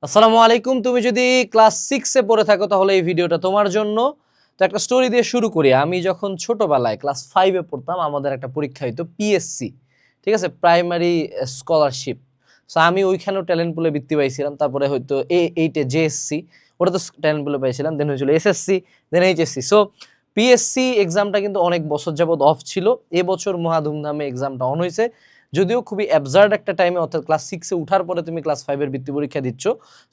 আসসালামু আলাইকুম। তুমি যদি ক্লাস 6 এ পড়ে থাকো তাহলে এই ভিডিওটা তোমার জন্য। তো একটা স্টোরি দিয়ে শুরু করি। আমি যখন ছোটবেলায় ক্লাস 5 এ পড়তাম আমাদের একটা পরীক্ষা হইতো পিএসসি। ঠিক আছে? Primary scholarship. সো আমি ওইখানেও ট্যালেন্ট পুলে বৃত্তি পাইছিলাম। তারপরে হয়তো 8 এ জেএসসি ওটা তো ট্যালেন্ট পুলে পাইছিলাম। দেন হয়েছিল এসএসসি, দেন এইচএসসি। সো পিএসসি এক্সামটা কিন্তু অনেক বছর যাবত অফ ছিল। এবছর মহা ধুমধামে এক্সামটা অন হইছে। যদিও খুবই অ্যাবসার্ড একটা টাইমে, অর্থাৎ ক্লাস 6 এ উঠার পরে তুমি ক্লাস 5 এর বৃত্তি পরীক্ষা দিচ্ছ।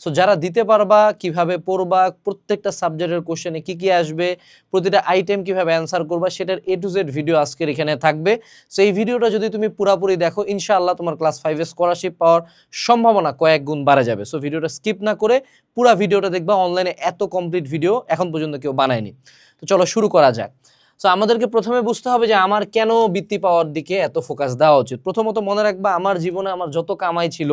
সো যারা দিতে পারবা, কিভাবে পড়বা, প্রত্যেকটা সাবজেক্টের কোশ্চেনে কি কি আসবে, প্রতিটা আইটেম কিভাবে অ্যান্সার করবা, সেটার A to Z ভিডিও আজকের এখানে থাকবে। সো এই ভিডিওটা যদি তুমি পুরোপুরি দেখো, ইনশাআল্লাহ তোমার ক্লাস 5 এর স্কলারশিপ পাওয়ার সম্ভাবনা কয়েক গুণ বাড়ে যাবে। সো ভিডিওটা স্কিপ না করে পুরো ভিডিওটা দেখবা। অনলাইনে এত কমপ্লিট ভিডিও এখন পর্যন্ত কেউ বানায়নি। তো চলো শুরু করা যাক। সো আমাদেরকে প্রথমে বুঝতে হবে যে আমার কেন বৃত্তি পাওয়ার দিকে এত ফোকাস দেওয়া উচিত। প্রথমত মনে রাখবা, আমার জীবনে আমার যত কামাই ছিল,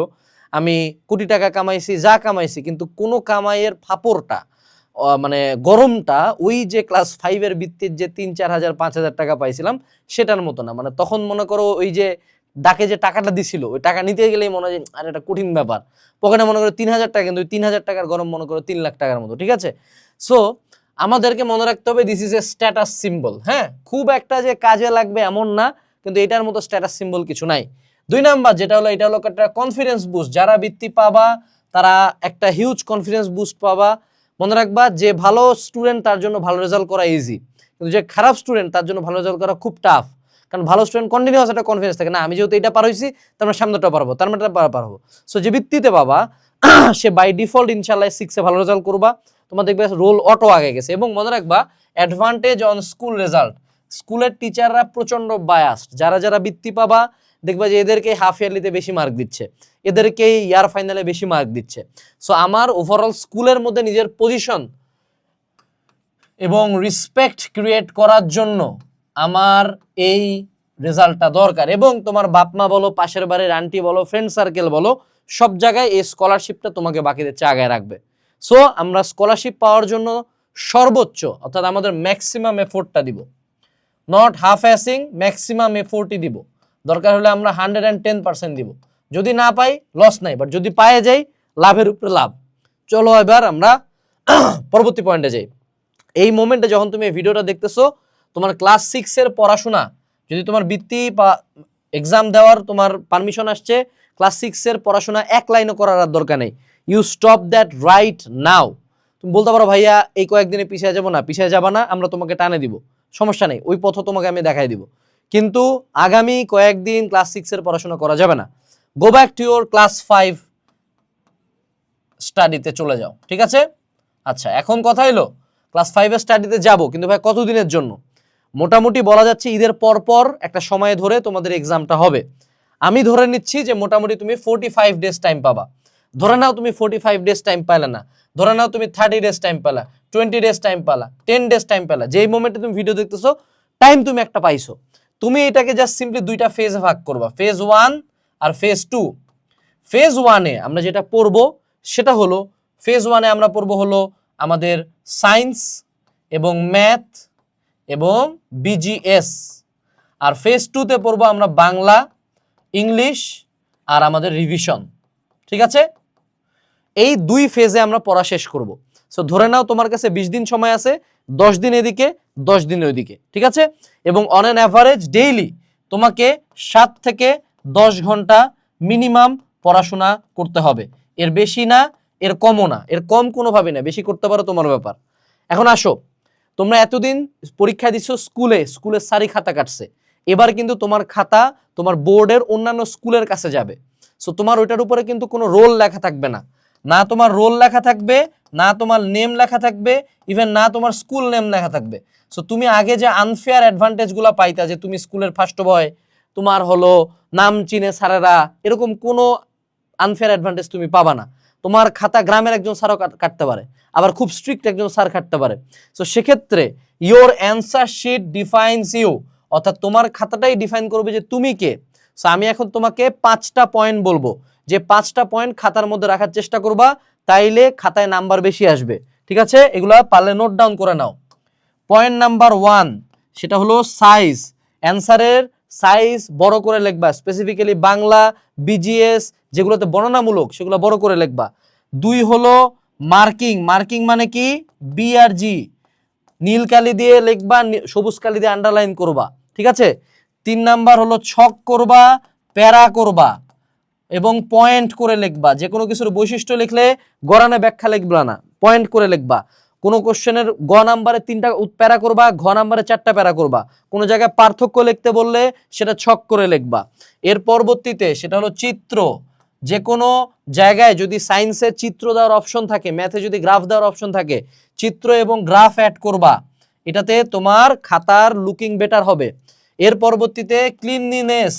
আমি কোটি টাকা কামাইছি, যা কামাইছি, কিন্তু কোনো কামাইয়ের ফাপড়টা মানে গরমটা ওই যে ক্লাস 5 এর বৃত্তির যে 3-4 হাজার 5 হাজার টাকা পাইছিলাম সেটার মতো না। মানে তখন মনে করো ওই যে ডাকে যে টাকাটা দিছিল, ওই টাকা নিতে গেলেই মনে হয় যে আরে এটা কঠিন ব্যাপার। পকেটে মনে করো 3,000 টাকা, কিন্তু ওই 3,000 টাকার গরম মনে করো 3 লাখ টাকার মতো। ঠিক আছে? সো আমাদেরকে মনে রাখতে হবে this is a status symbol. হ্যাঁ, খুব একটা যে কাজে লাগবে এমন না, কিন্তু এটার মতো স্ট্যাটাস সিম্বল কিছু নাই। 2 নাম্বার যেটা হলো, এটা হলো একটা কনফিডেন্স বুস্ট। যারা বৃত্তি পাবা তারা একটা হিউজ কনফিডেন্স বুস্ট পাবা। মনে রাখবা, যে ভালো স্টুডেন্ট তার জন্য ভালো রেজাল্ট করা ইজি, কিন্তু যে খারাপ স্টুডেন্ট তার জন্য ভালো রেজাল্ট করা খুব টাফ। কারণ ভালো স্টুডেন্ট কন্টিনিউয়াস একটা কনফিডেন্স থাকে, না আমি যেহেতু এটা পার হইছি তার মানে সামনেটা পারবো, তার মানে এটা পারবো। সো যে বৃত্তিতে পাবা সে বাই ডিফল্ট ইনশাআল্লাহ 6 এ ভালো রেজাল্ট করবা। তোমার দেখবে রোল অটো আগে গেছে। এবং মনে রাখবা, অ্যাডভান্টেজ অন স্কুল রেজাল্ট। স্কুলের টিচাররা প্রচন্ড বায়াসড। যারা যারা বৃত্তি পাবা দেখবা যে এদেরকে হাফ ইয়ারলিতে বেশি মার্ক দিচ্ছে, এদেরকেই ইয়ার ফাইনালে বেশি মার্ক দিচ্ছে। সো আমার ওভারঅল স্কুলের মধ্যে নিজের পজিশন এবং রেসপেক্ট ক্রিয়েট করার জন্য আমার এই রেজাল্টটা দরকার। এবং তোমার বাপ মা বলো, পাশের বাড়ির আন্টি বলো, ফ্রেন্ড সার্কেল বলো, সব জায়গায় এই স্কলারশিপটা তোমাকে বাকিদের চেয়ে আগায় রাখবে। সো আমরা স্কলারশিপ পাওয়ার জন্য সর্বোচ্চ, অর্থাৎ আমাদের ম্যাক্সিমাম এফোর্টটা দিব, নট হাফ অ্যাসিং, ম্যাক্সিমাম এফোর্টই দিব। দরকার হলে আমরা 110% দিব। যদি না পাই লস নাই, বাট যদি পায়ে যাই লাভের উপরে লাভ। চলো এবার আমরা পরবর্তী পয়েন্টে যাই। এই মোমেন্টে যখন তুমি এই ভিডিওটা দেখতেছো, তোমার ক্লাস 6 এর পড়াশোনা, যদি তোমার বৃত্তি বা এক্সাম দেওয়ার তোমার পারমিশন আসছে, ক্লাস 6 এর পড়াশোনা এক লাইনও করার আর দরকার নেই। You stop that right now. তুমি বলতে পারো ভাইয়া এই কয়েকদিনে পিছিয়ে যাবো, না পিছিয়ে যাবা না, আমরা তোমাকে টানে দিব, সমস্যা নেই, ওই পথ তোমাকে আমি দেখাই দিব। কিন্তু আগামী কয়েকদিন ক্লাস 6 এর পড়াশোনা করা যাবে না। Go back to your class 5 স্টাডিতে চলে যাও। ঠিক আছে? আচ্ছা, এখন কথা হলো ক্লাস 5 এর স্টাডিতে যাব, কিন্তু ভাই কতদিনের জন্য? মোটামুটি বলা যাচ্ছে ঈদের পর পর একটা সময় ধরে তোমাদের এক্সামটা হবে। আমি ধরে নিচ্ছি যে মোটামুটি তুমি 45 ডেজ টাইম পাবা। ধরে নাও তুমি 45 ডেজ টাইম পাইলে না, ধরে নাও তুমি 30 ডেজ টাইম পেলা, 20 ডেজ টাইম পেলা, 10 ডেজ টাইম পেলা। যেই মোমেন্টে তুমি ভিডিও দেখতেছো টাইম তুমি একটা পাইছো, তুমি এটাকে জাস্ট সিম্পলি দুইটা ফেজে ভাগ করবা, ফেজ 1 আর ফেজ 2। ফেজ 1-এ আমরা যেটা পড়বো সেটা হলো, ফেজ 1-এ আমরা পড়বো হলো আমাদের সায়েন্স এবং ম্যাথ এবং বিজিএস। আর ফেজ 2-তে পড়বো আমরা বাংলা, ইংলিশ আর আমাদের রিভিশন। ঠিক আছে? এই দুই ফেজে আমরা পড়া শেষ করব। সো ধরে নাও তোমার কাছে 20 দিন সময় আছে, 10 দিন এদিকে, 10 দিন ওইদিকে। ঠিক আছে? এবং অন অ্যান অ্যাভারেজ ডেইলি তোমাকে 7 থেকে 10 ঘন্টা মিনিমাম পড়াশোনা করতে হবে। এর বেশি না, এর কমও না, এর কম কোনোভাবে না, বেশি করতে পারো তোমার ব্যাপার। এখন আসো, তোমরা এতদিন পরীক্ষা দিচ্ছ স্কুলের সারি খাতা কাটছে, এবার কিন্তু তোমার খাতা তোমার বোর্ডের অন্যান্য স্কুলের কাছে যাবে। সো তোমার ওইটার উপরে কিন্তু কোনো রোল লেখা থাকবে না, না তোমার রোল লেখা থাকবে, না তোমার নেম লেখা থাকবে, ইভেন না তোমার স্কুল নেম লেখা থাকবে। সো তুমি আগে যে আনফেয়ার অ্যাডভান্টেজগুলো পাইতা, যে তুমি স্কুলের ফার্স্ট বয়, তোমার হলো নাম চিনে স্যারেরা, এরকম কোনো আনফেয়ার অ্যাডভান্টেজ তুমি পাবা না। তোমার খাতা গ্রামের একজন স্যারও কাটতে পারে, আবার খুব স্ট্রিক্ট একজন স্যার কাটতে পারে। সো সেক্ষেত্রে your answer sheet defines you, অর্থাৎ তোমার খাতাটাই ডিফাইন করবে যে তুমি কে। সো আমি এখন তোমাকে 5টা পয়েন্ট বলবো, যে 5টা পয়েন্ট খাতার মধ্যে রাখার চেষ্টা করবা, তাইলে খাতায় নাম্বার বেশি আসবে। ঠিক আছে? এগুলা পারলে নোট ডাউন করে নাও। পয়েন্ট নাম্বার 1 সেটা হলো সাইজ। অ্যান্সারের সাইজ বড় করে লিখবা, স্পেসিফিক্যালি বাংলা, বিজিএস যেগুলোতে বর্ণনামূলক সেগুলো বড় করে লিখবা। 2 হলো মার্কিং, মার্কিং মানে কি বি আর জি, নীল কালি দিয়ে লিখবা, সবুজ কালি দিয়ে আন্ডারলাইন করবা, ঠিক আছে। 3 নাম্বার হলো ছক করবা, প্যারা করবা এবং পয়েন্ট করে লিখবা। যে কোনো কিছুর বৈশিষ্ট্য লিখলে গড়ানে ব্যাখ্যা লিখবা না, পয়েন্ট করে লিখবা। কোনো কোশ্চেনের গ নাম্বারে 3টা প্যারা করবা, ঘ নাম্বারে 4টা প্যারা করবা। কোনো জায়গায় পার্থক্য লিখতে বললে সেটা ছক করে লিখবা। এর পরবর্তীতে সেটা হলো চিত্র। যে কোনো জায়গায় যদি সায়েন্সে চিত্র দেওয়ার অপশন থাকে, ম্যাথে যদি গ্রাফ দেওয়ার অপশন থাকে, চিত্র এবং গ্রাফ অ্যাড করবা, এটাতে তোমার খাতার লুকিং বেটার হবে। এর পরবর্তীতে ক্লিনলিনেস,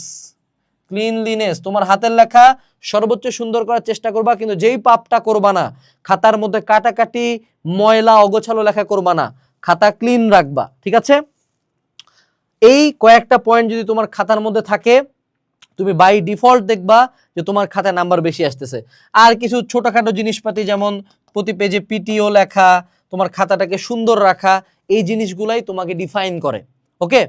ক্লিনলিনেস তোমার হাতের লেখা সর্বোচ্চ সুন্দর করার চেষ্টা করবা, কিন্তু যেই পাপটা করবা না, খাতার মধ্যে কাটাকাটি ময়লা অগোছালো লেখা করবা না, খাতা ক্লিন রাখবা, ঠিক আছে। এই কয়েকটা পয়েন্ট যদি তোমার খাতার মধ্যে থাকে, তুমি বাই ডিফল্ট দেখবা যে তোমার খাতায় নাম্বার বেশি আসতেছে। আর কিছু ছোটখাটো জিনিসপাতি যেমন প্রতি পেজে পিটিও লেখা, তোমার খাতাটাকে সুন্দর রাখা, এই জিনিসগুলাই তোমাকে ডিফাইন করে। ওকে,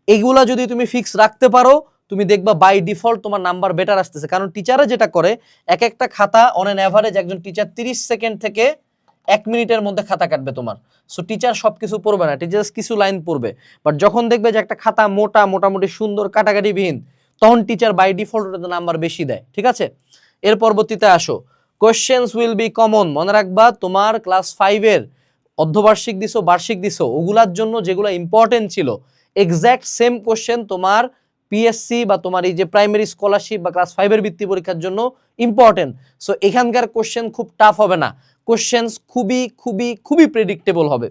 এইগুলা যদি তুমি ফিক্স রাখতে পারো, তুমি দেখবা বাই ডিফল্ট তোমার নাম্বার বেটার আসতেছে। কারণ টিচাররা যেটা করে, এক একটা খাতা অন অ্যান অ্যাভারেজ একজন টিচার 30 সেকেন্ড থেকে 1 মিনিটের মধ্যে খাতা কাটবে তোমার। সো টিচার সবকিছু পড়বে না, টিচার কিছু লাইন পড়বে। বাট যখন দেখবে যে একটা খাতা মোটা, মোটামুটি সুন্দর, কাটাকাটিবিহীন, তখন টিচার বাই ডিফল্ট নাম্বার বেশি দেয়, ঠিক আছে। এর পরবর্তীতে আসো, কোশ্চেন্স উইল বি কমন। মনে রাখবা তোমার ক্লাস 5 এর অর্ধবার্ষিক দিছো, বার্ষিক দিছো, ওগুলার জন্য যেগুলো ইম্পর্টেন্ট ছিল, এক্স্যাক্ট সেম কোশ্চেন তোমার পিএসসি বা তোমার এই যে প্রাইমারি স্কলারশিপ বা ক্লাস 5 এর বৃত্তি পরীক্ষার জন্য ইম্পর্টেন্ট। সো এখানকার কোশ্চেন খুব টাফ হবে না, কোশ্চেন্স খুবই খুবই খুবই প্রেডিক্টেবল হবে।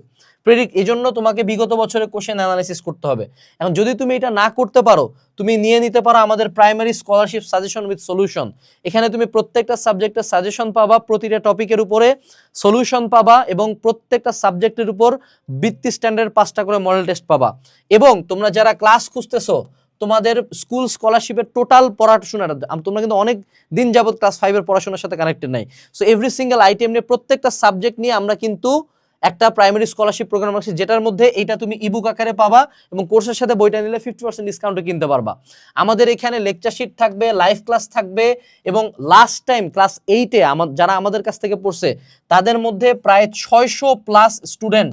এই জন্য তোমাকে বিগত বছরের কোশ্চেন অ্যানালাইসিস করতে হবে। এখন যদি তুমি এটা না করতে পারো, তুমি নিয়ে নিতে পারো আমাদের primary scholarship suggestion with solution. এখানে তুমি প্রত্যেকটা সাবজেক্টের সাজেশন পাবা, প্রতিটা টপিকের উপরে সলিউশন পাবা এবং প্রত্যেকটা সাবজেক্টের উপর বৃত্তি স্ট্যান্ডার্ড 5টা করে মডেল টেস্ট পাবা। এবং তোমরা যারা ক্লাস খুঁজতেছো, তোমাদের স্কুল স্কলারশিপের টোটাল পড়াশোনাটা, তোমরা কিন্তু অনেক দিন যাবত ক্লাস 5 এর পড়াশোনার সাথে কানেক্টেড নাই। সো এভরি সিঙ্গেল আইটেম নিয়ে, প্রত্যেকটা সাবজেক্ট নিয়ে আমরা কিন্তু একটা প্রাইমারি স্কলারশিপ প্রোগ্রাম রাখছি, যেটার মধ্যে এইটা তুমি ইবুক আকারে পাবা এবং কোর্সের সাথে বইটা নিলে 50% ডিসকাউন্টে কিনতে পারবা। আমাদের এখানে লেকচার শিট থাকবে, লাইভ ক্লাস থাকবে এবং লাস্ট টাইম ক্লাস 8-এ যারা আমাদের কাছ থেকে পড়ছে, তাদের মধ্যে প্রায় 600+ স্টুডেন্ট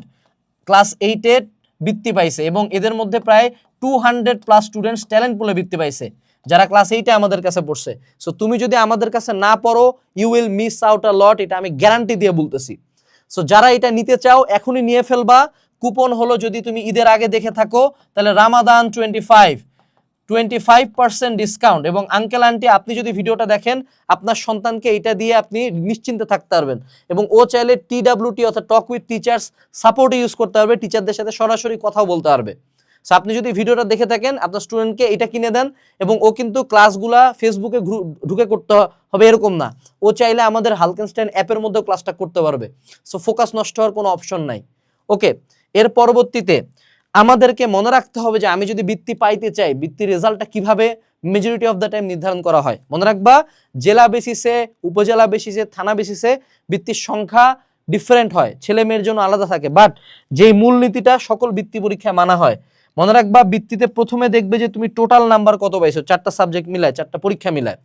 ক্লাস 8-এ বৃত্তি পাইছে এবং এদের মধ্যে প্রায় 200+ স্টুডেন্টস ট্যালেন্ট পুলে বৃত্তি পাইছে, যারা ক্লাস 8-এ আমাদের কাছে পড়ছে। সো তুমি যদি আমাদের কাছে না পড়ো, you will miss out a lot, এটা আমি গ্যারান্টি দিয়ে বলতেছি। সো যারা এটা নিতে চাও এখনই নিয়ে ফেলবা। কুপন হলো, যদি তুমি ঈদের আগে দেখে থাকো, তাহলে রামাদান 25% ডিসকাউন্ট। এবং আঙ্কেল আন্টি, আপনি যদি ভিডিওটা দেখেন, আপনার সন্তানকে এটা দিয়ে আপনি নিশ্চিন্তে থাকতে পারবেন এবং ও চাইলে TWT অর্থাৎ টক উইথ টিচার্স সাপোর্টে ইউজ করতে পারবে, টিচারদের সাথে সরাসরি কথাও বলতে পারবে। সো আপনি যদি ভিডিওটা দেখে থাকেন, আপনার স্টুডেন্টকে এটা কিনে দেন। এবং ও কিন্তু ক্লাসগুলা ফেসবুকে ঢুকে করতে হবে এরকম না, ও চাইলে আমাদের হালকেনস্টাইন অ্যাপের মধ্যেও ক্লাসটা করতে পারবে। সো ফোকাস নষ্ট হওয়ার কোনো অপশন নাই। ওকে, এর পরবর্তীতে আমাদেরকে মনে রাখতে হবে যে আমি যদি বৃত্তি পাইতে চাই, বৃত্তির রেজাল্টটা কিভাবে মেজরিটি অফ দ্য টাইম নির্ধারণ করা হয়। মনে রাখবা, জেলা বেসিসে, উপজেলা বেসিসে, থানা বেসিসে বৃত্তির সংখ্যা ডিফারেন্ট হয়, ছেলে মেয়ের জন্য আলাদা থাকে, বাট যেই মূলনীতিটা সকল বৃত্তি পরীক্ষায় মানা হয়। মনে রাখবা, বৃত্তিতে প্রথমে দেখবে যে তুমি টোটাল নাম্বার কত পাইছো, 4টা সাবজেক্ট মিলায়, 4টা পরীক্ষা মিলায়।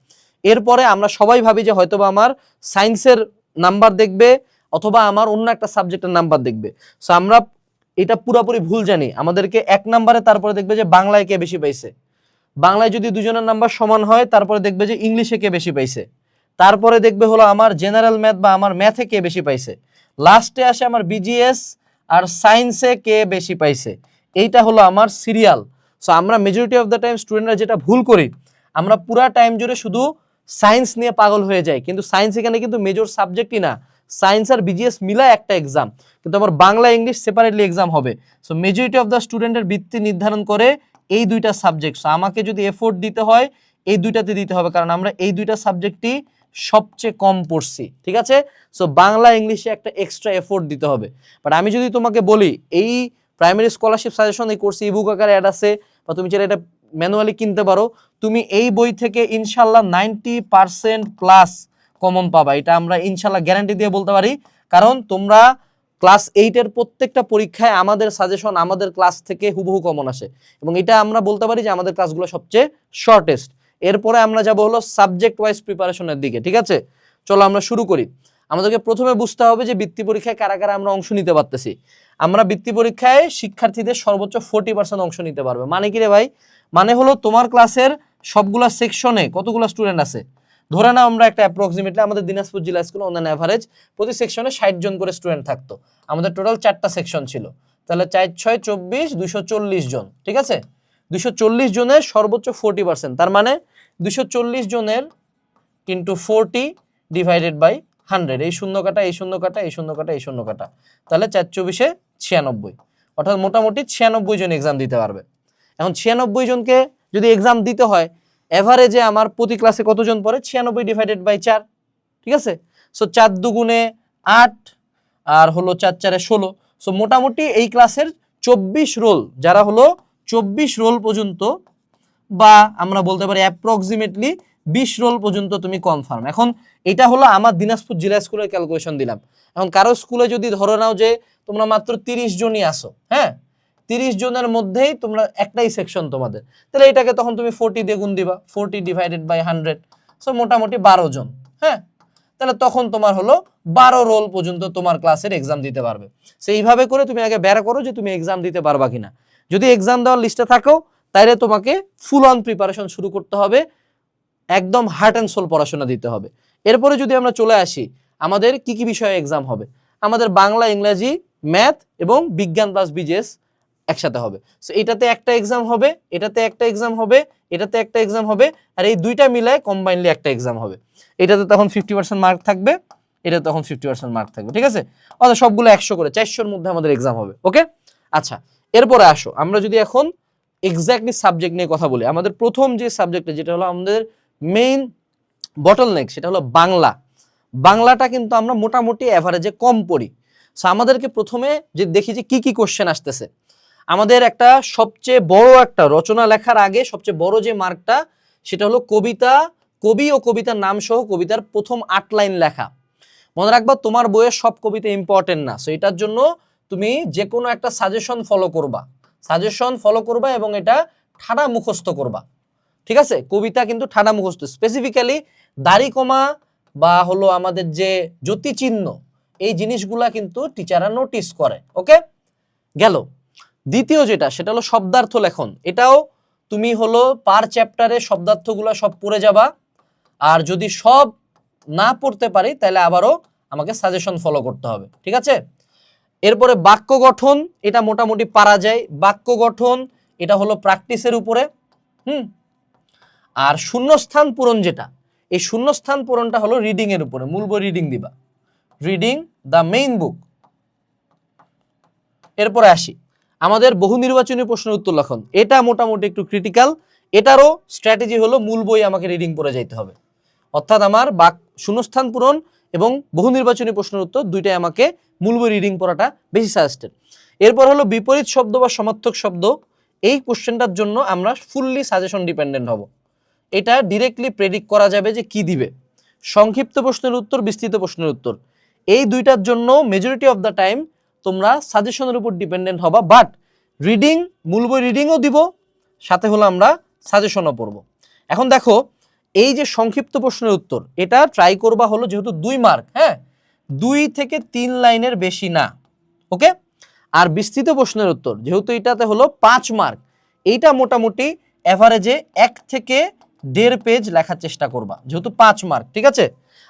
এরপরে আমরা সবাই ভাবি যে হয়তোবা আমার সায়েন্সের নাম্বার দেখবে অথবা আমার অন্য একটা সাবজেক্টের নাম্বার দেখবে। সো আমরা এটা পুরোপুরি ভুল জানি। আমাদেরকে 1 নাম্বারে তারপরে দেখবে যে বাংলায় কে বেশি পাইছে, বাংলায় যদি দুজনের নাম্বার সমান হয়, তারপরে দেখবে যে ইংলিশে কে বেশি পাইছে, তারপরে দেখবে হলো আমার জেনারেল ম্যাথ বা আমার ম্যাথে কে বেশি পাইছে, লাস্টে আসে আমার বিজিএস আর সায়েন্সে কে বেশি পাইছে। এইটা হলো আমার সিরিয়াল। সো আমরা মেজরিটি অফ দ্য টাইম স্টুডেন্টরা যেটা ভুল করি, আমরা পুরা টাইম জুড়ে শুধু সায়েন্স নিয়ে পাগল হয়ে যাই, কিন্তু সায়েন্স এখানে কিন্তু মেজর সাবজেক্টই না। সায়েন্স আর বিজিএস মিলায় একটা এক্সাম, কিন্তু আমার বাংলা ইংলিশ সেপারেটলি এক্সাম হবে। সো মেজরিটি অফ দ্য স্টুডেন্টের বৃত্তি নির্ধারণ করে এই দুইটা সাবজেক্ট। সো আমাকে যদি এফোর্ট দিতে হয়, এই দুইটাতে দিতে হবে, কারণ আমরা এই দুইটা সাবজেক্টই সবচেয়ে কম পড়ছি, ঠিক আছে। সো বাংলা ইংলিশে একটা এক্সট্রা এফোর্ট দিতে হবে। বাট আমি যদি তোমাকে বলি, এই প্রাইমারি স্কলারশিপ সাজেশন এই কোর্সে ইবুক আকারে অ্যাড আছে, বা তুমি চাইলে এটা ম্যানুয়ালি কিনতে পারো, তুমি এই বই থেকে ইনশাল্লাহ 90%+ কমন পাবা, এটা আমরা ইনশাল্লাহ গ্যারান্টি দিয়ে বলতে পারি। কারণ তোমরা ক্লাস 8-এর প্রত্যেকটা পরীক্ষায় আমাদের সাজেশন, আমাদের ক্লাস থেকে হুবহু কমন আসে এবং এটা আমরা বলতে পারি যে আমাদের ক্লাসগুলো সবচেয়ে শর্টেস্ট। এরপরে আমরা যাব হলো সাবজেক্ট ওয়াইজ প্রিপারেশনের দিকে, ঠিক আছে। চলো আমরা শুরু করি। আমাদেরকে প্রথমে বুঝতে হবে যে বৃত্তি পরীক্ষায় কারা কারা আমরা অংশ নিতে পারতেছি। আমরা বৃত্তি পরীক্ষায় শিক্ষার্থীদের সর্বোচ্চ 40% অংশ নিতে পারবে। মানে কি রে ভাই? মানে হলো তোমার ক্লাসের সবগুলা সেকশনে কতগুলো স্টুডেন্ট আছে, ধরে নাও আমরা একটা অ্যাপ্রক্সিমেটলি আমাদের দিনাজপুর জেলা স্কুল অন অ্যাভারেজ প্রতি সেকশনে 60 জন করে স্টুডেন্ট থাকতো। আমাদের টোটাল 4টা সেকশন ছিল, তাহলে 4 6 24 240 জন। ঠিক আছে, 240 জনের সর্বোচ্চ 40%, তার মানে 240 জনের ইন্টু 40 ডিভাইডেড বাই 100, এই শূন্য কাটা এই শূন্য কাটা এই শূন্য কাটা এই শূন্য কাটা, তাহলে 4 24 96, অর্থাৎ মোটামুটি 96 জন এক্সাম দিতে পারবে। এখন 96 জনকে যদি এক্সাম দিতে হয়, এভারেজে আমার প্রতি ক্লাসে কতজন পড়ে? 96 ডিভাইডেড বাই 4। ঠিক আছে, সো 4 দুগুণে 8 আর হলো 4 4 16, সো মোটামুটি এই ক্লাসের 24 রোল, যারা হলো 24 রোল পর্যন্ত, বা আমরা বলতে পারি অ্যাপ্রক্সিমেটলি 20 রোল পর্যন্ত তুমি কনফার্ম। এখন এটা হলো আমার দিনাজপুর জেলা স্কুলের ক্যালকুলেশন দিলাম। এখন কারো স্কুলে যদি ধরে নাও যে তোমরা মাত্র 30 জনই আসো, হ্যাঁ 30 জনের মধ্যেই তোমরা একটাই সেকশন তোমাদের, তাহলে এটাকে তখন তুমি 40 দিয়ে গুণ দিবা, 40 ডিভাইডেড বাই 100, সো মোটামুটি 12 জন। হ্যাঁ, তাহলে তখন তোমার হলো 12 রোল পর্যন্ত তোমার ক্লাসের এক্সাম দিতে পারবে। সেইভাবে করে তুমি আগে বের করো যে তুমি এক্সাম দিতে পারবা কিনা। যদি এক্সাম দেওয়ার লিস্টে থাকো, তাইলে তোমাকে ফুল অন প্রিপারেশন শুরু করতে হবে, একদম হার্ট অ্যান্ড সোল পড়াশোনা দিতে হবে। এরপরে যদি আমরা চলে আসি, আমাদের কি কি বিষয়ে এক্সাম হবে? আমাদের বাংলা, ইংরেজি, ম্যাথ এবং বিজ্ঞান প্লাস বিজেএস একসাথে হবে। সো এটাতে একটা এক্সাম হবে, এটাতে একটা এক্সাম হবে, এটাতে একটা এক্সাম হবে, আর এই দুইটা মিলায় কম্বাইনলি একটা এক্সাম হবে। এটাতে তখন 50% মার্ক থাকবে, এটাতে তখন 50% মার্ক থাকবে। ঠিক আছে, অর্থাৎ সবগুলো 100 করে 400-র মধ্যে আমাদের এক্সাম হবে। ওকে, আচ্ছা এরপরে আসো আমরা যদি এখন এক্স্যাক্টলি সাবজেক্ট নিয়ে কথা বলি। আমাদের প্রথম যে সাবজেক্টটা, যেটা হলো আমাদের মেইন বটলনেক, সেটা হলো বাংলা। বাংলাটা কিন্তু আমরা মোটামুটি অ্যাভারেজে কম পড়ি। সো আমাদেরকে প্রথমে যে দেখি যে কি কি কোশ্চেন আসতেছে। আমাদের একটা সবচেয়ে বড় একটা রচনা লেখার আগে সবচেয়ে বড় যে মার্কটা, সেটা হলো কবিতা, কবি ও কবিতার নাম সহ কবিতার প্রথম 8 লাইন লেখা। মনে রাখবা তোমার বইয়ের সব কবিতা ইম্পর্টেন্ট না, সো এটার জন্য তুমি যে কোনো একটা সাজেশন ফলো করবা এবং এটা ঠাড়া মুখস্থ করবা। ঠিক আছে, কবিতা কিন্তু ঠাড়া মুখস্থ, স্পেসিফিক্যালি দাড়ি কমা বা হলো আমাদের যে জ্যোতিচিহ্ন, এই জিনিসগুলা কিন্তু টিচাররা নোটিস করে। ওকে, গেল। দ্বিতীয় যেটা, সেটা হলো শব্দার্থ লেখন। এটাও তুমি হলো পার চ্যাপ্টারে শব্দার্থগুলো সব পড়ে যাবা, আর যদি সব না পড়তে পারি তাহলে আবারও আমাকে সাজেশন ফলো করতে হবে। ঠিক আছে, এরপরে বাক্য গঠন, এটা মোটামুটি পারা যায়। বাক্য গঠন এটা হলো প্র্যাকটিসের উপরে। আর শূন্যস্থান পূরণ, যেটা এই শূন্যস্থান পূরণটা হলো রিডিং এর উপরে। মূল বই রিডিং দিবা, রিডিং দ্য মেইন বুক। এরপরে আসি আমাদের বহু নির্বাচনী প্রশ্নের উত্তর লেখন। এটা মোটামুটি একটু ক্রিটিক্যাল। এটারও স্ট্র্যাটেজি হলো মূল বই আমাকে রিডিং পড়ে যাইতে হবে, অর্থাৎ আমার শূন্যস্থান পূরণ এবং বহু নির্বাচনী প্রশ্নের উত্তর দুইটাই আমাকে মূল বই রিডিং পড়াটা বেশি সাজেস্টেড। এরপর হলো বিপরীত শব্দ বা সমার্থক শব্দ। এই কোশ্চেনটার জন্য আমরা ফুললি সাজেশন ডিপেন্ডেন্ট হব। এটা ডিরেক্টলি প্রেডিক্ট করা যাবে যে কি দিবে। সংক্ষিপ্ত প্রশ্নের উত্তর, বিস্তৃত প্রশ্নের উত্তর, এই দুইটার জন্য মেজরিটি অফ দ্য টাইম তোমরা সাজেশনের উপর ডিপেন্ডেন্ট হবা, বাট রিডিং, মূল বই রিডিংও দিব, সাথে হলো আমরা সাজেশনও পড়ব। এখন দেখো, এই যে সংক্ষিপ্ত প্রশ্নের উত্তর, এটা ট্রাই করবা হলো যেহেতু 2 মার্ক, হ্যাঁ 2 থেকে 3 লাইনের বেশি না। ওকে, আর বিস্তৃত প্রশ্নের উত্তর যেহেতু এটাতে হলো 5 মার্ক, এইটা মোটামুটি এভারেজে 1 থেকে 1.5 পেজ লেখার চেষ্টা করবা, যেহেতু 5 মার্ক। ঠিক আছে,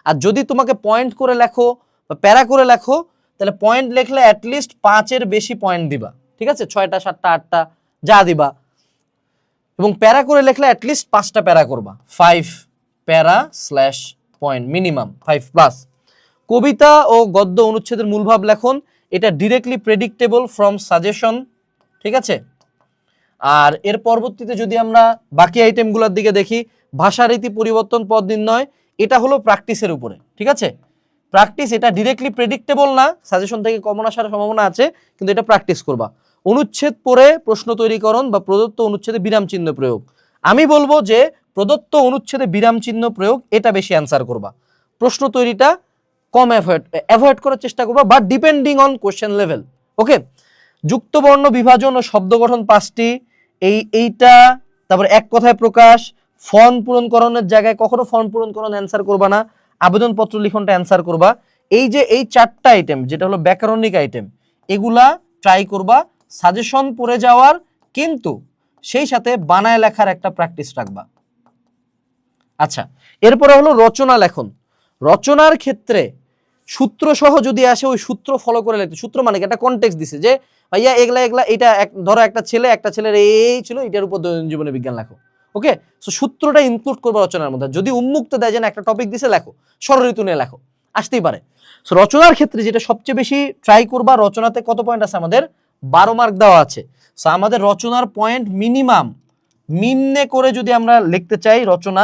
আর যদি তোমাকে পয়েন্ট করে লেখো বা প্যারা করে লেখো, তাহলে পয়েন্ট লিখলে অ্যাটলিস্ট 5-এর বেশি পয়েন্ট দিবা। ঠিক আছে, 6টা 7টা 8টা যা দিবা, এবং প্যারা করে লিখলে অ্যাটলিস্ট 5টা প্যারা করবা, 5 প্যারা স্ল্যাশ পয়েন্ট, মিনিমাম 5+। কবিতা ও গদ্য অনুচ্ছেদের মূলভাব লেখন, এটা ডিরেক্টলি প্রেডিক্টেবল ফ্রম সাজেশন। ঠিক আছে, আর এর পরবর্তীতে যদি আমরা বাকি আইটেমগুলোর দিকে দেখি, ভাষারীতি পরিবর্তন, পদ নির্ণয়, এটা হলো প্র্যাকটিসের উপরে। ঠিক আছে, প্র্যাকটিস, এটা ডিরেক্টলি প্রেডিক্টেবল না, সাজেশন থেকে কমন আসার সম্ভাবনা আছে, কিন্তু এটা প্র্যাকটিস করবা। অনুচ্ছেদ পড়ে প্রশ্ন তৈরিকরণ বা প্রদত্ত অনুচ্ছেদে বিরাম চিহ্ন প্রয়োগ, আমি বলবো যে প্রদত্ত অনুচ্ছেদে বিরাম চিহ্ন প্রয়োগ, এটা বেশি অ্যান্সার করবা। প্রশ্ন তৈরিটা কম অ্যাভয়েড করার চেষ্টা করবা, but depending on question level. Okay, যুক্তবর্ণ বিভাজন ও শব্দ গঠন 5টি, এইটা, তারপর এক কথায় প্রকাশ, ফর্ম পূরণকরণের জায়গায় কখনো ফর্ম পূরণকরণ অ্যান্সার করবা না, আবেদনপত্র লিখনটা অ্যান্সার করবা। এই যে এই 4টা আইটেম যেটা হলো ব্যাকরণিক আইটেম, এগুলা ট্রাই করবা, সাজেশন পড়ে যাওয়ার, কিন্তু সেই সাথে বানায় লেখার একটা প্র্যাকটিস রাখবা। আচ্ছা, এরপরে হলো রচনা লেখন। রচনার ক্ষেত্রে সূত্র সহ যদি আসে ওই সূত্র ফলো করে লিখতে। সূত্র মানে কি, একটা কনটেক্সট দিছে যে ভাইয়া এগুলা এগুলা, এটা ধরো একটা ছেলের এই ছিল, এটার উপর দৈনন্দিন জীবনে বিজ্ঞান লেখো। ওকে, সো সূত্রটা ইনক্লুড করবে রচনার মধ্যে। যদি উন্মুক্ত দেয় যে না একটা টপিক দিছে লেখো, ষড়ঋতু নিয়ে লেখো, আসতেই পারে। সো রচনার ক্ষেত্রে যেটা সবচেয়ে বেশি ট্রাই করবা, রচনাতে কত পয়েন্ট আছে আমাদের? 12 মার্ক দেওয়া আছে। সো আমাদের রচনার পয়েন্ট মিনিমাম নিম্নে করে যদি আমরা লিখতে চাই রচনা,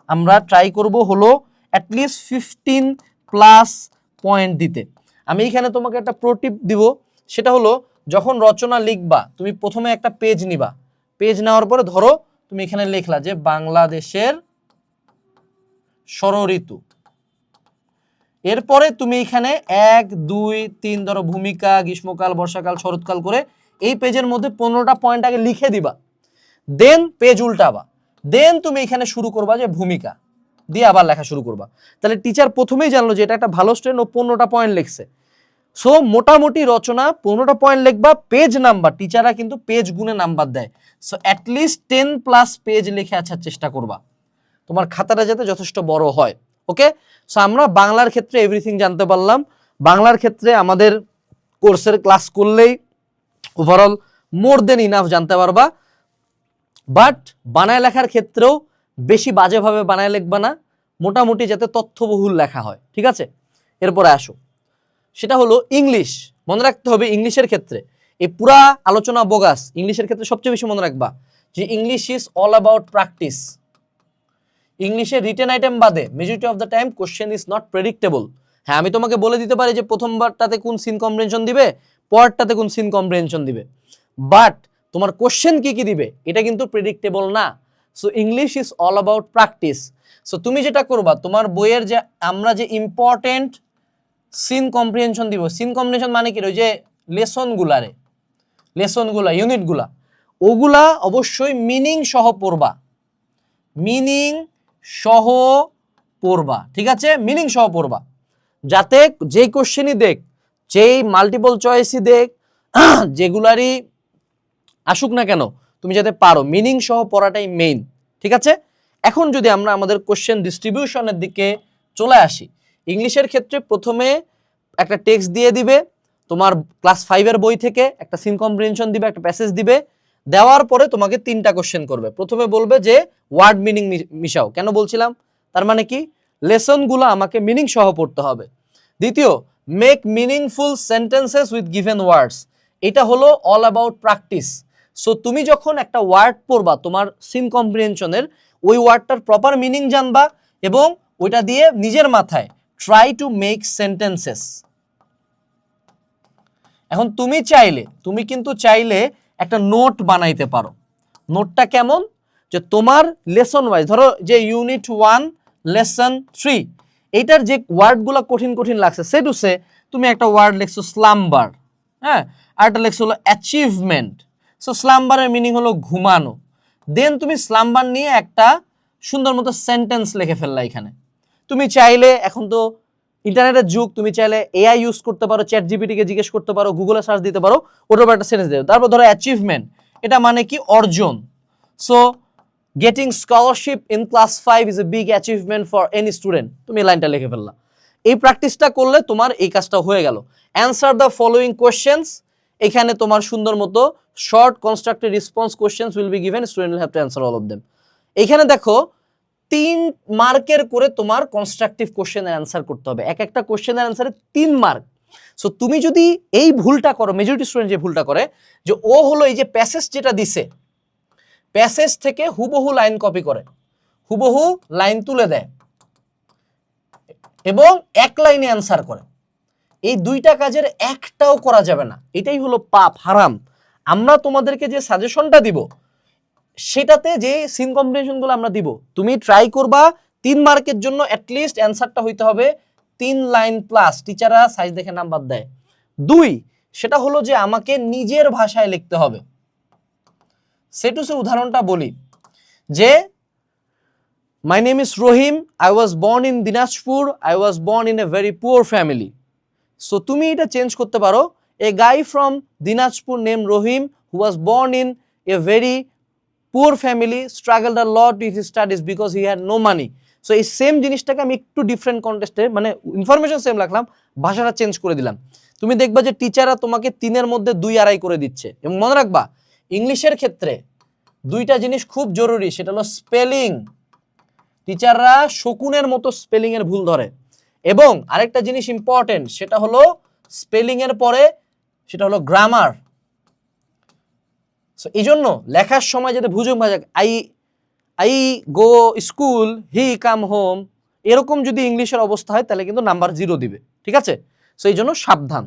আমরা ট্রাই করব হলো অ্যাটলিস্ট 15+ পয়েন্ট দিতে। আমি এখানে তোমাকে একটা প্রো টিপ দিব, সেটা হলো যখন রচনা লিখবা তুমি প্রথমে একটা পেজ নিবা। পেজ নেওয়ার পরে ধরো তুমি এখানে লিখলা যে বাংলাদেশের ষড়ঋতু, এরপরে তুমি এখানে 1 2 3 ধরো ভূমিকা, গ্রীষ্মকাল, বর্ষাকাল, শরৎকাল করে এই পেজের মধ্যে 15টা পয়েন্ট আগে লিখে দিবা। দেন পেজ উল্টাবা, দেন তুমি এখানে শুরু করবা যে ভূমিকা দিয়ে আবার লেখা শুরু করবা। তাহলে টিচার প্রথমেই জানলো যে এটা একটা ভালো স্টুডেন্ট, ও 15টা পয়েন্ট লিখছে। সো মোটামুটি রচনা 15টা পয়েন্ট লিখবা। পেজ নাম্বার, টিচাররা কিন্তু পেজ গুণে নাম্বার দেয়। সো অ্যাটলিস্ট 10+ পেজ লিখে আসার চেষ্টা করবা, তোমার খাতাটা যাতে যথেষ্ট বড় হয়। ওকে, সো আমরা বাংলার ক্ষেত্রে এভরিথিং জানতে পারলাম। বাংলার ক্ষেত্রে আমাদের কোর্সের ক্লাস করলেই ওভারঅল মোর দেন ইনাফ জানতে পারবা। বাট বানায় লেখার ক্ষেত্রেও বেশি বাজেভাবে বানায় লিখবা না, মোটামুটি যাতে তথ্যবহুল লেখা হয়। ঠিক আছে, এরপরে আসো, সেটা হলো ইংলিশ। মনে রাখতে হবে ইংলিশের ক্ষেত্রে এই পুরা আলোচনা বোগাস। ইংলিশের ক্ষেত্রে সবচেয়ে বেশি মনে রাখবা যে English is all about practice. ইংলিশে রিটেন আইটেম বাদে majority of the time question is not predictable. হ্যাঁ, আমি তোমাকে বলে দিতে পারি যে প্রথমবারটাতে কোন সিন কম্প্রিহেনশন দিবে, পরেরটাতে কোন সিন কম্প্রিহেনশন দিবে, বাট তোমার কোশ্চেন কি কি দিবে এটা কিন্তু প্রেডিক্টেবল না। So English is all about practice. So তুমি যেটা করবা, তোমার বইয়ের যে আমরা যে ইম্পর্টেন্ট সিন কম্প্রিহেনশন দিব, সিন কম্প্রিহেনশন মানে কি, ওই যে লেসনগুলা ইউনিটগুলা, ওগুলা অবশ্যই মিনিং সহ পড়বা, মিনিং সহ পড়বা। ঠিক আছে, মিনিং সহ পড়বা, যাতে যেই কোশ্চেনই দেখ, যেই মাল্টিপল চয়েসই দেখ, যেগুলারই আসুক না কেন, তুমি যাতে পারো। মিনিং সহ পড়াটাই মেইন। ঠিক আছে, এখন যদি আমরা আমাদের কোশ্চেন ডিস্ট্রিবিউশনের দিকে চলে আসি, ইংলিশের ক্ষেত্রে প্রথমে একটা টেক্সট দিয়ে দিবে, তোমার ক্লাস 5-এর বই থেকে একটা সিন কম্প্রিহেনশন দিবে, একটা প্যাসেজ দিবে। দেওয়ার পরে তোমাকে 3টা কোশ্চেন করবে। প্রথমে বলবে যে ওয়ার্ড মিনিং মিশাও। কেন বলছিলাম, তার মানে কি, লেসনগুলো আমাকে মিনিং সহ পড়তে হবে। দ্বিতীয়, make meaningful sentences with given words. এটা হলো অল অ্যাবাউট প্র্যাকটিস। সো তুমি যখন একটা ওয়ার্ড পড়বা তোমার সিন কম্প্রিহেনশনের, ওই ওয়ার্ডটার প্রপার মিনিং জানবা এবং ওইটা দিয়ে নিজের মাথায় ট্রাই টু মেক সেন্টেন্সেস। এখন তুমি কিন্তু চাইলে একটা নোট বানাইতে পারো। নোটটা কেমন, যে তোমার লেসন ওয়াইজ, ধরো যে ইউনিট 1 লেসন 3, এইটার যে ওয়ার্ডগুলো কঠিন কঠিন লাগছে, সে টু সে তুমি একটা ওয়ার্ড লিখছো স্লাম্বার, হ্যাঁ, আর একটা লিখছো হলো অ্যাচিভমেন্ট। সো স্লাম্বারের মিনিং হলো ঘুমানো। দেন তুমি স্লাম্বার নিয়ে একটা সুন্দর মতো সেন্টেন্স লিখে ফেললা। এখানে তুমি চাইলে, এখন তো ইন্টারনেটের যুগ, তুমি চাইলে এআই ইউজ করতে পারো, চ্যাট জিপিটিকে জিজ্ঞেস করতে পারো, গুগলে সার্চ দিতে পারো, ওটার উপর একটা সেন্টেন্স দেবে। তারপর ধরো অ্যাচিভমেন্ট, এটা মানে কি, অর্জন। So getting scholarship in class 5 is a big achievement for any student. তুমি এই লাইনটা লিখে ফেললা। এই প্র্যাকটিসটা করলে তোমার এই কাজটা হয়ে গেল। অ্যান্সার দ্য ফলোইং কোয়েশ্চেন্স, এখানে তোমার সুন্দর মতো short constructed response questions will be given, student will have to answer all of them. এখানে দেখো 3 মার্কের করে তোমার কনস্ট্রাকটিভ কোশ্চেনের অ্যান্সার করতে হবে। এক একটা কোশ্চেনের অ্যান্সারে 3 মার্ক। সো তুমি যদি এই ভুলটা করো, মেজরিটি স্টুডেন্ট যে ভুলটা করে, যে ও হলো এই যে প্যাসেজ যেটা দিছে, প্যাসেজ থেকে হুবহু লাইন কপি করে, হুবহু লাইন তুলে দেয় এবং এক লাইনে অ্যান্সার করে। এই 2টা কাজের একটাও করা যাবে না, এটাই হলো পাপ, হারাম। আমরা তোমাদেরকে যে সাজেশনটা দিব, সেটাতে যে সিন কম্বিনেশনগুলো আমরা দিব, তুমি ট্রাই করবা 3 মার্কের জন্য অ্যাটলিস্ট অ্যান্সারটা হইতে হবে 3 লাইন প্লাস। টিচাররা সাইজ দেখে নাম্বার দেয়। 2, সেটা হলো যে আমাকে নিজের ভাষায় লিখতে হবে। সেটু সে উদাহরণটা বলি, যে My name is Rohim. I was born in Dinajpur. I was born in a very poor family. So তুমি এটা চেঞ্জ করতে পারো, a guy from Dinajpur named Rohim who was born in a very poor family struggled a lot with his studies because he had no money. So এই same জিনিসটাকে আমি একটু different কন্টেক্সটে মানে information same রাখলাম, ভাষাটা change করে দিলাম। তুমি দেখবা যে টিচাররা তোমাকে 3-এর মধ্যে 2-2.5 করে দিচ্ছে। এবং মনে রাখবা ইংলিশের ক্ষেত্রে দুইটা জিনিস খুব জরুরি, সেটা হলো স্পেলিং। টিচাররা শকুনের মতো স্পেলিং এর ভুল ধরে। এবং আরেকটা জিনিস ইম্পর্টেন্ট, সেটা হলো স্পেলিং এর পরে সেটা হলো গ্রামার। সো এই জন্য লেখার সময় যাতে ভুজুং ভাজাক I go school, he come home, এরকম যদি ইংলিশের অবস্থা হয় তাহলে কিন্তু নাম্বার 0 দিবে, ঠিক আছে? সো এই জন্য সাবধান।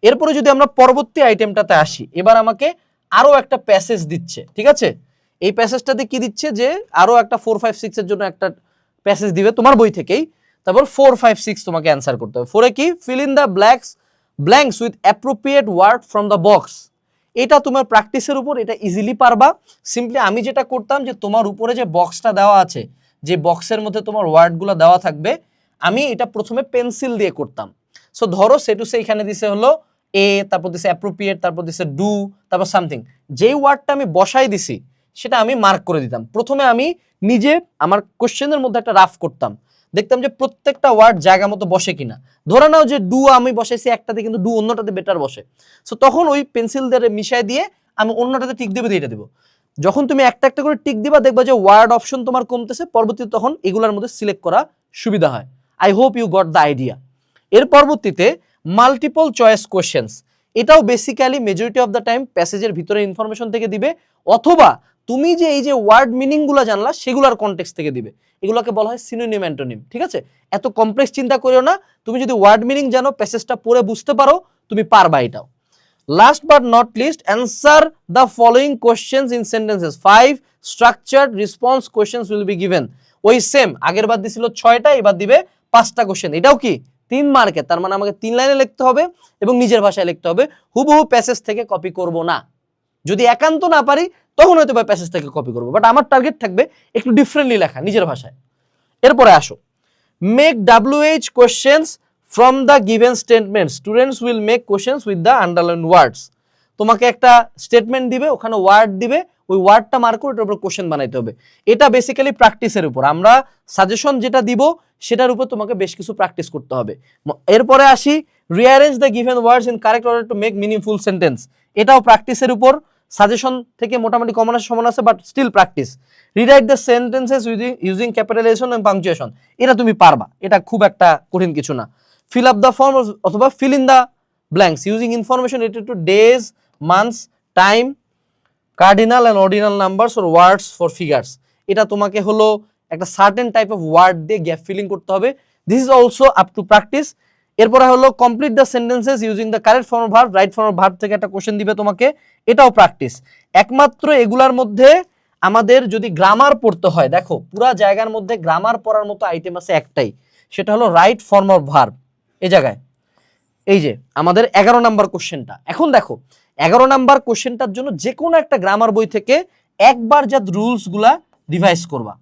এরপরে যদি আমরা পরবর্তী আইটেমটাতে আসি, এবার আমাকে আরো একটা প্যাসেজ দিচ্ছে, ঠিক আছে? এই প্যাসেজটাতে কি দিচ্ছে যে আরো একটা 4, 5, 6 এর জন্য একটা প্যাসেজ দিবে তোমার বই থেকেই। তারপর 4, 5, 6 তোমাকে অ্যান্সার করতে হবে। 4 এ কি, fill in the blanks with appropriate word from the box. এটা তোমার প্র্যাকটিসের উপর, এটা ইজিলি পারবা। সিম্পলি আমি যেটা করতাম যে তোমার উপরে যে বক্সটা দেওয়া আছে, যে বক্সের মধ্যে তোমার ওয়ার্ডগুলো দেওয়া থাকবে, আমি এটা প্রথমে পেন্সিল দিয়ে করতাম। সো ধরো সেটুসে এখানে দিছে হলো এ, তারপর দিছে অ্যাপ্রোপ্রিয়েট, তারপর দিছে ডু, তারপর সামথিং। যেই ওয়ার্ডটা আমি বসাই দিছি সেটা আমি মার্ক করে দিতাম। প্রথমে আমি নিজে আমার কোশ্চেনের মধ্যে একটা রাফ করতাম, দেখতাম যে প্রত্যেকটা ওয়ার্ড জায়গা মতো বসে কিনা। ধরে নাও যে ডু আমি বসাইছি একটাতে, কিন্তু ডু অন্যটাতে বেটার বসে। সো তখন ওই পেন্সিল দিয়ে মিশাই দিয়ে আমি অন্যটাতে টিক দেবে দিয়ে এটা দেবো। যখন তুমি একটা একটা করে টিক দিবা দেখবা যে ওয়ার্ড অপশন তোমার কমতেছে, পরবর্তীতে তখন এগুলোর মধ্যে সিলেক্ট করা সুবিধা হয়। I hope you got the idea. এর পরবর্তীতে মাল্টিপল চয়েস কোশ্চেন্স, এটাও basically majority of the time প্যাসেজের ভিতরে ইনফরমেশন থেকে দিবে, অথবা তুমি যে এই যে ওয়ার্ড মিনিংগুলো জানলা সেগুলোর কনটেক্সট থেকে দিবে। এগুলোকে বলা হয় সিনোনিম অ্যান্টোনিম, ঠিক আছে? এত কমপ্লেক্স চিন্তা করিও না, তুমি যদি ওয়ার্ড মিনিং জানো, প্যাসেজটা পড়ে বুঝতে পারো, তুমি পারবা এটাও। Last but not list, answer the following questions in sentences. 5 structured response questions will be given. ওই সেম আগের বার দিছিল 6টা, এবার দিবে 5টা কোশ্চেন। এটাও কি 3 মার্কের, তার মানে আমাকে 3 লাইনে লিখতে হবে এবং নিজের ভাষায় লিখতে হবে। হুবহু প্যাসেজ থেকে কপি করব না। যদি একান্ত না পারি তখন হয়তো বা প্যাসেজ থেকে কপি করবো, বাট আমার টার্গেট থাকবে একটু ডিফারেন্টলি লেখা নিজের ভাষায়। এরপরে আসো, make WH questions from the given statement. Students will make questions with the underline words. তোমাকে একটা স্টেটমেন্ট দিবে, ওখানে ওয়ার্ড দিবে, ওই ওয়ার্ডটা মার্ক করে এটার উপর কোশ্চেন বানাইতে হবে। এটা বেসিক্যালি প্র্যাকটিসের উপর, আমরা সাজেশন যেটা দিব সেটার উপর তোমাকে বেশ কিছু প্র্যাকটিস করতে হবে। এরপরে আসি, rearrange the given words in correct order to make meaningful sentence. এটাও প্র্যাকটিসের উপর, সাজেশন থেকে মোটামুটি কমন আছে, সমান আছে, but still practice. Rewrite the sentences using capitalisation and punctuation, এটা তুমি পারবা, এটা খুব একটা কঠিন কিছু না। ফিল আপ দ্য ফর্ম অথবা fill in the blanks using information related to days, months, time, cardinal and ordinal numbers or words for figures. এটা তোমাকে হলো একটা সার্টেন টাইপ অফ ওয়ার্ড দিয়ে গ্যাপ ফিলিং করতে হবে। This is also up to practice. এরপরে হলো complete the sentences using the correct form of verb, right form of verb থেকে একটা কোশ্চেন দিবে তোমাকে, এটাও প্র্যাকটিস। একমাত্র এগুলার মধ্যে আমাদের যদি গ্রামার পড়তে হয়, দেখো পুরা জায়গার মধ্যে গ্রামার পড়ার মতো আইটেম আছে একটাই, সেটা হলো রাইট ফর্ম অফ ভার্ব। এই জায়গায় এই যে আমাদের 11 নাম্বার কোশ্চেনটা, এখন দেখো 11 নাম্বার কোশ্চেনটার জন্য যে কোনো একটা গ্রামার বই থেকে একবার যা রুলস গুলা রিভাইজ করবা,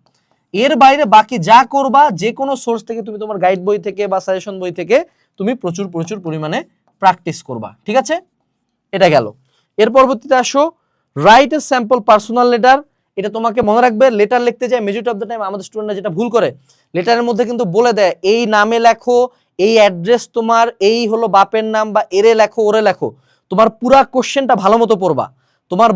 এর বাইরে বাকি যা করবা যে কোনো সোর্স থেকে, তুমি তোমার গাইড বই থেকে বা সাজেশন বই থেকে তুমি প্রচুর প্রচুর পরিমাণে প্র্যাকটিস করবা, ঠিক আছে? এটা গেল। এর পরবর্তীতে আসো, write a sample personal letter. এটা তোমাকে মনে রাখবে, লেটার লিখতে যায় মেজরিটি অফ দ্য টাইম আমাদের স্টুডেন্টরা যেটা ভুল করে, লেটারের মধ্যে কিন্তু বলে দেয় এই নামে লেখো, এই অ্যাড্রেস তোমার, এই হলো বাপের নাম, বা এরে লেখো ওরে লেখো। তোমার পুরা কোশ্চেনটা ভালো মতো পড়বা। তোমার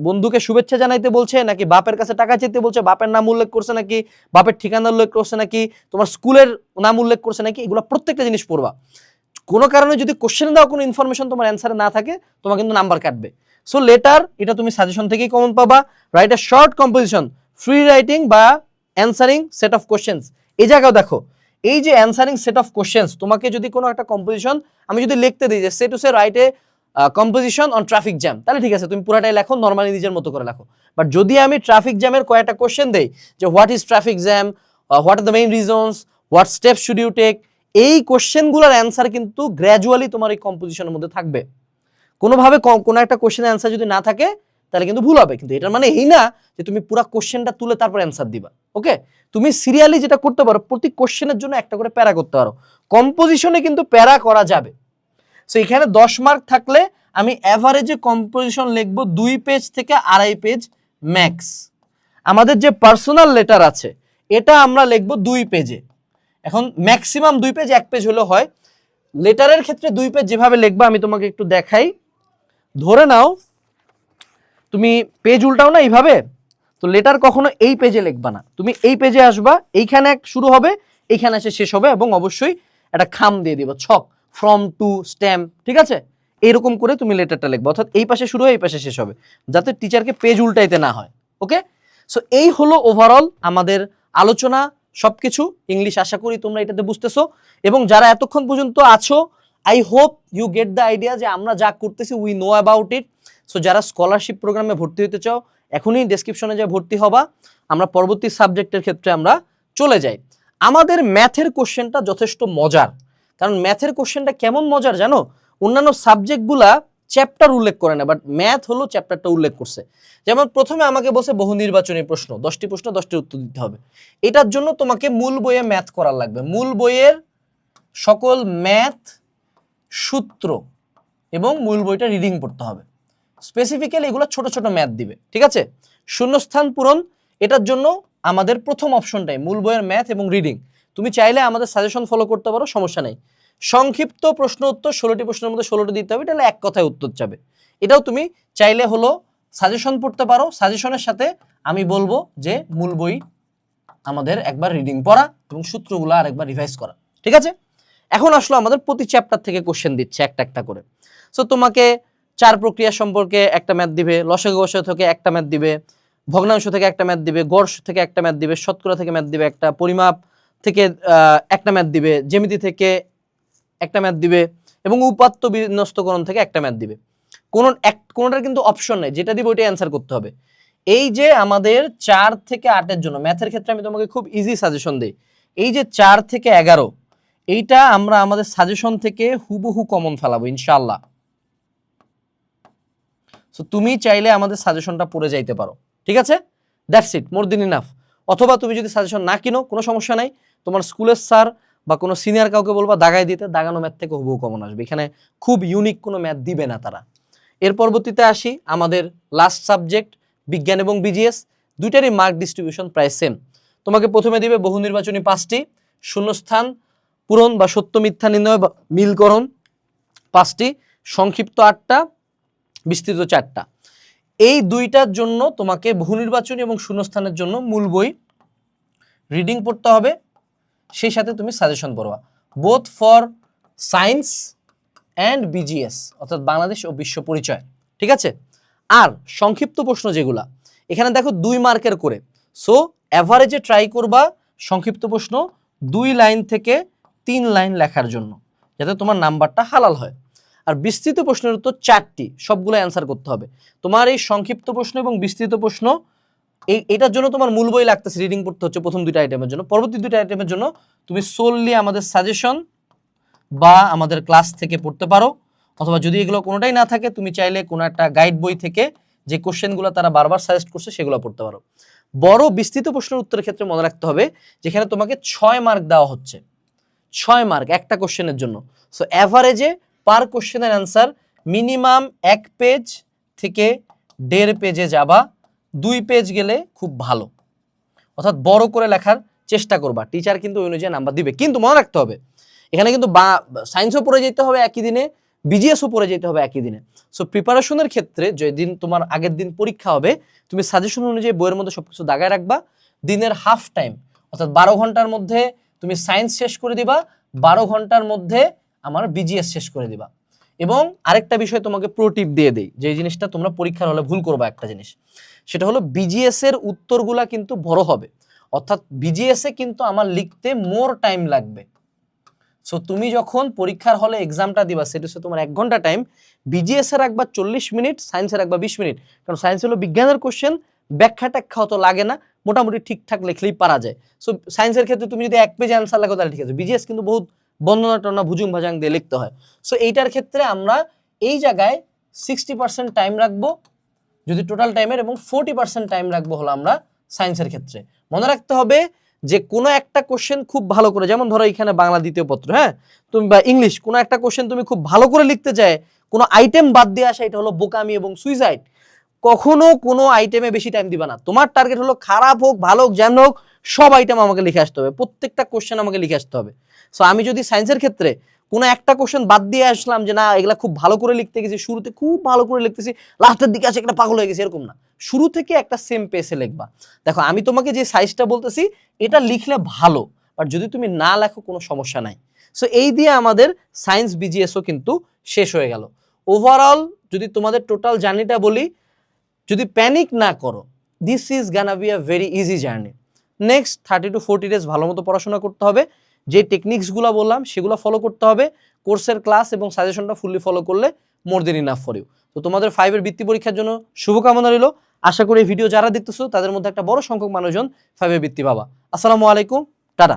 বন্ধুকে শুভেচ্ছা জানাইতে বলছে নাকি বাপের কাছে টাকা চাইতে বলছে, বাপের নাম উল্লেখ করছে নাকি, বাপের ঠিকানা উল্লেখ করছে নাকি, তোমার স্কুলের নাম উল্লেখ করছে নাকি, এগুলো প্রত্যেকটা জিনিস পড়বা। কোনো কারণে যদি কোশ্চেনে দেওয়া কোনো ইনফরমেশন তোমার অ্যান্সারে না থাকে, তোমার কিন্তু নাম্বার কাটবে। সো লেটার, এটা তুমি সাজেশন থেকেই কমন পাবা। Write a short composition, free writing বা অ্যান্সারিং সেট অফ কোশ্চেন্স। এই জায়গাও দেখো, এই যে অ্যান্সারিং সেট অফ কোশ্চেন্স, তোমাকে যদি কোনো একটা কম্পোজিশন আমি যদি লিখতে দিই যে সে to say write a composition on traffic jam, তাহলে ঠিক আছে, তুমি পুরাটাই লেখো, নর্মালি নিজের মতো করে লেখো। বাট যদি আমি ট্রাফিক জ্যামের কয়েকটা কোশ্চেন দেই যে what is traffic jam, what are the main reasons, what steps should you take, এই কোশ্চেনগুলোর অ্যান্সার কিন্তু গ্র্যাজুয়ালি তোমার এই কম্পোজিশনের মধ্যে থাকবে। কোনোভাবে কোনো একটা কোশ্চেনের অ্যান্সার যদি না থাকে, তাহলে কিন্তু ভুল হবে। কিন্তু এটার মানে এই না যে তুমি পুরো কোশ্চেনটা তুলে তারপর অ্যান্সার দিবা। ওকে, তুমি সিরিয়ালি যেটা করতে পারো, প্রতি কোশ্চেনের জন্য একটা করে প্যারা করতে পারো। কম্পোজিশনে কিন্তু প্যারা করা যাবে। সো এখানে 10 মার্ক থাকলে আমি অ্যাভারেজে কম্পোজিশন লিখবো 2 পেজ থেকে 2.5 পেজ ম্যাক্স। আমাদের যে পার্সোনাল লেটার আছে এটা আমরা লিখবো 2 পেজে। এখন ম্যাক্সিমাম 2 পেজ, 1 পেজ হলে হয়। লেটারের ক্ষেত্রে 2 পেজ যেভাবে লিখবা আমি তোমাকে একটু দেখাই। ধরে নাও তুমি পেজ উল্টাও না এইভাবে, তো লেটার কখনো এই পেজে লিখবা না, তুমি এই পেজে আসবা, এইখানে শুরু হবে, এইখানে এসে শেষ হবে, এবং অবশ্যই একটা খাম দিয়ে দিবা, ছক, ফ্রম টু, স্ট্যাম্প, ঠিক আছে? এইরকম করে তুমি লেটারটা লিখবা, অর্থাৎ এই পাশে শুরু হয় এই পাশে শেষ হবে, যাতে টিচারকে পেজ উল্টাইতে না হয়। ওকে, সো এই হলো ওভারঅল আমাদের আলোচনা সবকিছু। ইংলিশ আশা করি তোমরা এটাতে বুঝতেছো, এবং যারা এতক্ষণ পর্যন্ত আছো I hope you get the idea যে আমরা যা করতেছি we know about it. So যারা স্কলারশিপ প্রোগ্রামে ভর্তি হতে চাও এখনই ডেসক্রিপশনে যা ভর্তি হবা। আমরা পরবর্তী সাবজেক্টের ক্ষেত্রে আমরা চলে যাই। আমাদের ম্যাথের কোশ্চেনটা যথেষ্ট মজার, কারণ ম্যাথের কোশ্চেনটা কেমন মজার জানো, অন্যান্য সাবজেক্টগুলা চ্যাপ্টার উল্লেখ করে না, বাট ম্যাথ হলো চ্যাপ্টারটা উল্লেখ করছে। যেমন প্রথমে আমাকে বলছে বহু নির্বাচনী প্রশ্ন, 10টি প্রশ্ন 10টির উত্তর দিতে হবে। এটার জন্য তোমাকে মূল বইয়ে ম্যাথ করার লাগবে, মূল বইয়ের সকল ম্যাথ সূত্র এবং মূল বইটা রিডিং পড়তে হবে। স্পেসিফিক্যালি এগুলো ছোট ছোট ম্যাথ দিবে, ঠিক আছে? শূন্যস্থান পূরণ, এটার জন্য আমাদের প্রথম অপশনটাই মূল বইয়ের ম্যাথ এবং রিডিং। তুমি চাইলে আমাদের সাজেশন ফলো করতে পারো, সমস্যা নেই। সংক্ষিপ্ত প্রশ্ন উত্তর, 16টি প্রশ্নের মধ্যে 16টি দিতে হবে, এটা এক কথায় উত্তর যাবে। এটাও তুমি চাইলে হলো সাজেশন পড়তে পারো, সাজেশনের সাথে আমি বলবো যে মূল বই আমাদের একবার রিডিং পড়া এবং সূত্রগুলো আরেকবার রিভাইজ করা, ঠিক আছে? এখন আসলো আমাদের প্রতি চ্যাপ্টার থেকে কোশ্চেন দিচ্ছে একটা একটা করে। সো তোমাকে চার প্রক্রিয়া সম্পর্কে একটা ম্যাথ দিবে, লসাগু গসাগু থেকে একটা ম্যাথ দিবে, ভগ্নাংশ থেকে একটা ম্যাথ দিবে, গড় থেকে একটা ম্যাথ দিবে, শতকরা থেকে ম্যাথ দিবে একটা, পরিমাপ থেকে একটা ম্যাথ দিবে, জ্যামিতি থেকে একটা ম্যাথ দিবে, এবং উপাত্ত বিন্যস্তকরণ থেকে একটা ম্যাথ দিবে। কোনোটার কিন্তু অপশন নেই, যেটা দিবে ওইটাই অ্যান্সার করতে হবে। এই যে আমাদের 4 থেকে 8-এর জন্য ম্যাথের ক্ষেত্রে আমি তোমাকে খুব ইজি সাজেশন দিই। এই যে 4 থেকে 11 এইটা আমরা আমাদের সাজেশন থেকে হুবহু কমন ফেলাবো ইনশাআল্লাহ। সো তুমি চাইলে আমাদের সাজেশনটা পড়ে যাইতে পারো, ঠিক আছে? That's it, more then enough. অথবা তুমি যদি সাজেশন না কিনো কোনো সমস্যা নাই, তোমার স্কুলের স্যার বা কোনো সিনিয়র কাউকে বলবা দাগাই দিতে, দাগানো ম্যাথ থেকে হুবহু কমন আসবে। এখানে খুব ইউনিক কোনো ম্যাথ দিবে না তারা। এর পরবর্তীতে আসি আমাদের লাস্ট সাবজেক্ট বিজ্ঞান এবং বিজিএস, দুইটারই মার্ক ডিস্ট্রিবিউশন প্রায় সেম। তোমাকে প্রথমে দিবে বহু নির্বাচনী 5টি, শূন্যস্থান পূরণ বা সত্য মিথ্যা নির্ণয় বা মিলকরণ 5টি, সংক্ষিপ্ত 8টা, বিস্তৃত 4টা। এই দুইটার জন্য তোমাকে বহু নির্বাচনী এবং শূন্যস্থানের জন্য মূল বই রিডিং পড়তে হবে, সেই সাথে তুমি সাজেশন পড়বা, both for science and BGS, অর্থাৎ বাংলাদেশ ও বিশ্ব পরিচয়, ঠিক আছে? আর সংক্ষিপ্ত প্রশ্ন যেগুলা এখানে দেখো 2 মার্কের করে, সো অ্যাভারেজে ট্রাই করবা সংক্ষিপ্ত প্রশ্ন 2 লাইন থেকে 3 লাইন লেখার জন্য, যাতে তোমার নাম্বারটা হালাল হয়। আর বিস্তৃত প্রশ্নের উত্তর 4টি, সবগুলো অ্যান্সার করতে হবে। তোমার এই সংক্ষিপ্ত প্রশ্ন এবং বিস্তৃত প্রশ্ন এটার জন্য তোমার মূল বই লাগতেছে, রিডিং পড়তে হচ্ছে প্রথম 2টা আইটেমের জন্য। পরবর্তী 2টা আইটেমের জন্য তুমি সোললি আমাদের সাজেশন বা আমাদের ক্লাস থেকে পড়তে পারো, অথবা যদি এগুলো কোনোটাই না থাকে তুমি চাইলে কোনো একটা গাইড বই থেকে যে কোশ্চেনগুলো তারা বারবার সাজেস্ট করছে সেগুলো পড়তে পারো। বড় বিস্তৃত প্রশ্নের উত্তরের ক্ষেত্রে মনে রাখতে হবে যেখানে তোমাকে 6 মার্ক দেওয়া হচ্ছে, 6 মার্ক একটা কোশ্চেনের জন্য। সো অ্যাভারেজে পার কোশ্চেনের অ্যান্সার মিনিমাম 1 পেজ থেকে 1.5 পেজে যাবা, 2 পেজ গেলে খুব ভালো, অর্থাৎ বড় করে লেখার চেষ্টা করবা। টিচার কিন্তু ওই অনুযায়ী নাম্বার দিবে, কিন্তু মনে রাখতে হবে এখানে কিন্তু সায়েন্সও পড়ে যেতে হবে একই দিনে, বিজিএসও পড়ে যেতে হবে একই দিনে। সো প্রিপারেশনের ক্ষেত্রে যেদিন তোমার আগের দিন পরীক্ষা হবে তুমি সাজেশন অনুযায়ী বইয়ের মধ্যে সবকিছু দাগায় রাখবা। দিনের হাফ টাইম অর্থাৎ 12 ঘন্টার মধ্যে তুমি সায়েন্স শেষ করে দিবা, 12 ঘন্টার মধ্যে আমার বিজিএস শেষ করে দিবা। এবং আরেকটা বিষয় তোমাকে প্রো টিপ দিয়ে দেই, যে জিনিসটা তোমরা পরীক্ষার হলে ভুল করবা একটা জিনিস, সেটা হলো বিজিএস এর উত্তরগুলা কিন্তু বড় হবে, অর্থাৎ বিজিএস এ কিন্তু আমার লিখতে মোর টাইম লাগবে। সো তুমি যখন পরীক্ষার হলে এক্সামটা দিবা সেটা হচ্ছে তোমার 1 ঘন্টা টাইম, বিজিএস এর রাখবা 40 মিনিট, সায়েন্সের রাখবা 20 মিনিট, কারণ সায়েন্স হলো বিজ্ঞানের কোশ্চেন, ব্যাখ্যা ট্যাখ্যা অত লাগে না, মোটামুটি ঠিকঠাক লিখলেই পারা যায়। সো সায়েন্সের ক্ষেত্রে তুমি যদি 1 পেজে অ্যান্সার লেখো তাহলে ঠিক আছে, বিজিএস কিন্তু বহুত বর্ণনা টর্ণনা ভুজুং ভাজাং দিয়ে লিখতে হয়। সো এইটার ক্ষেত্রে আমরা এই জায়গায় 60% টাইম রাখবো যদি টোটাল টাইমের, এবং 40% টাইম রাখবো হলো আমরা সায়েন্সের ক্ষেত্রে। মনে রাখতে হবে যে কোনো একটা কোশ্চেন খুব ভালো করে, যেমন ধরো এখানে বাংলা দ্বিতীয় পত্র, হ্যাঁ, তুমি বা ইংলিশ, কোনো একটা কোশ্চেন তুমি খুব ভালো করে লিখতে চাই, কোনো আইটেম বাদ দিয়ে আসা, এটা হলো বোকামি এবং সুইসাইড। কখনো কোনো আইটেমে বেশি টাইম দিবা না। তোমার টার্গেট হলো খারাপ হোক ভালো হোক যেমন হোক সব আইটেম আমাকে লিখে আসতে হবে, প্রত্যেকটা কোশ্চেন আমাকে লিখে আসতে হবে। সো আমি যদি সায়েন্সের ক্ষেত্রে কোনো একটা কোশ্চেন বাদ দিয়ে আসলাম যে না এগুলা খুব ভালো করে লিখতে গেছি, শুরুতে খুব ভালো করে লিখতেছি, লাস্টের দিকে আছে একটা পাগল হয়ে গেছে, এরকম না। শুরু থেকে একটা সেম পেসে লিখবা। দেখো আমি তোমাকে যে সাইজটা বলতেছি এটা লিখলে ভালো, বাট যদি তুমি না লেখো কোনো সমস্যা নাই। সো এই দিয়ে আমাদের সায়েন্স বিজিএসও কিন্তু শেষ হয়ে গেল। ওভারঅল যদি তোমাদের টোটাল জার্নিটা বলি, যদি প্যানিক না করো, this is Gaana be a very easy journey. Next 30 to 40 days ভালো মতো পড়াশোনা করতে হবে, যে টেকনিক্সগুলো বললাম সেগুলো ফলো করতে হবে, কোর্সের ক্লাস এবং সাজেশনটা ফুললি ফলো করলে মোর দেন ইনাফ ফর ইউ। তো তোমাদের 5 এর বৃত্তি পরীক্ষার জন্য শুভকামনা রইল। আশা করি এই ভিডিও যারা দেখতেছো তাদের মধ্যে একটা বড় সংখ্যক মানুষজন 5 এর বৃত্তি পাবা। আসসালামু আলাইকুম, টাটা।